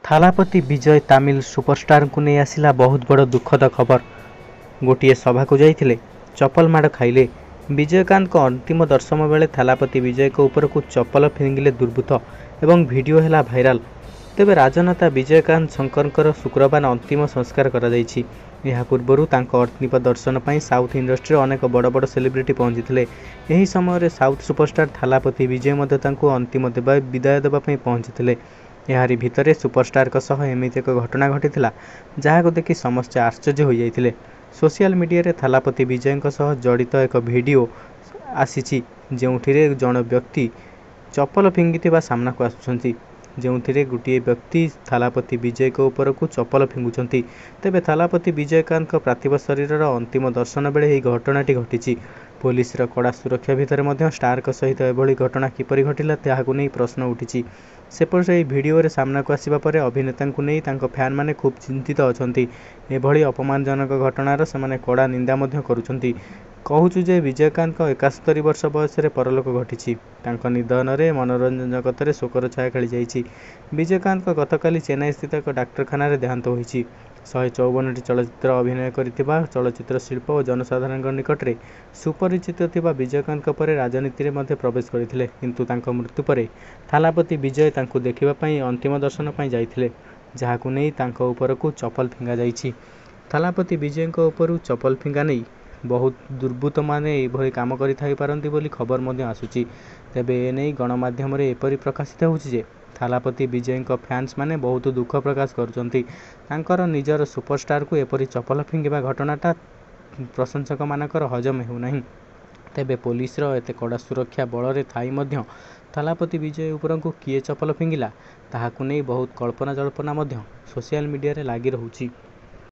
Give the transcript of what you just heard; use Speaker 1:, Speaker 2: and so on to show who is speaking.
Speaker 1: थालापति विजय Tamil superstar को नहीं आसिला बहुत बड़ दुखद खबर। गोटे सभा को जाइथिले, चप्पल माड़ खाइले। विजयकांत को अंतिम दर्शन बेले थालापति विजय को ऊपर को चप्पल फिंगिले दुर्बृत्त एवं वीडियो है भाइराल। तेबे राजनेता विजयकांत शंकर शुक्रवार अंतिम संस्कार करा जायछि। यह पूर्व अंतिम दर्शन पर साउथ इंडस्ट्री अनेक बड़ बड़ सेलिब्रिटी पहुंची। यही समय साउथ सुपरस्टार थालापति विजय अंतिम विदाय देवाई पहुंची। यारी भितर सुपरस्टार एमती एक घटना घटी जहाँ देखि समस्ते आश्चर्य हो जाते। सोशल मीडिया थालापति विजय जड़ित एक वीडियो आसी जो जन व्यक्ति चप्पल फिंगी सामना को आसुंच, जो गोटे व्यक्ति थालापति विजय के ऊपर को चप्पल फिंगुंट। तेबे थालापति विजयकांत पार्थिव शरीर अंतिम दर्शन बेले यह घटनाटी घटी। पुलिस कड़ा सुरक्षा भितर स्टार सहित एभली घटना किपरि घटिला ताहाकु नहीं प्रश्न उठी। सेपटे यह भिडियो सामना को आसिबा परे अभिनेता को नहीं फैन मैंने खूब चिंतित अछंती। एभली अपमानजनक घटनार से कड़ा निंदा करुछंती। कहूचु जे विजयकांत 71 वर्ष बयस परलोक घटी। निधन में मनोरंजन जगत में शोकर छाया खेली जाइछि। विजयकांत गतकाली चेन्नई स्थित एक डाक्तखाना देहांत होइछि। 154 चलचित्र अभिनय करिथिबा चलचित्र शिल्प और जनसाधारण निकट में सुपरिचित थिबा विजयकांत पर राजनीति में प्रवेश करथिले, किंतु तांको मृत्यु पर थालापति विजय तांको देखिबा पई अंतिम दर्शन पई जाइथिले, जहाकु नै तांको ऊपर को चप्पल फिंगा जाइछि। थालापति विजय ऊपर चप्पल फिंगा नहीं बहुत दुर्बृत्त माने एभली काम करि थाई पारंती बोली खबर मध्य आसुछि। तेबे एने गणमाध्यम एपरि प्रकाशित होउछि जे थालापति विजय फैंस माने बहुत दुख प्रकाश करुछंती। तांकर निजर सुपरस्टार को एपरि चप्पल फिंगिबा घटनाटा प्रशंसक मानकर हजम हेउनाही। तेबे पुलिस एते कड़ा सुरक्षा बल थाई मध्य थालापति विजय ऊपर को किए चप्पल फिंगिला ताहाकु नहीं बहुत कल्पना जल्पना सोशल मीडिया रे लागी रहुछि।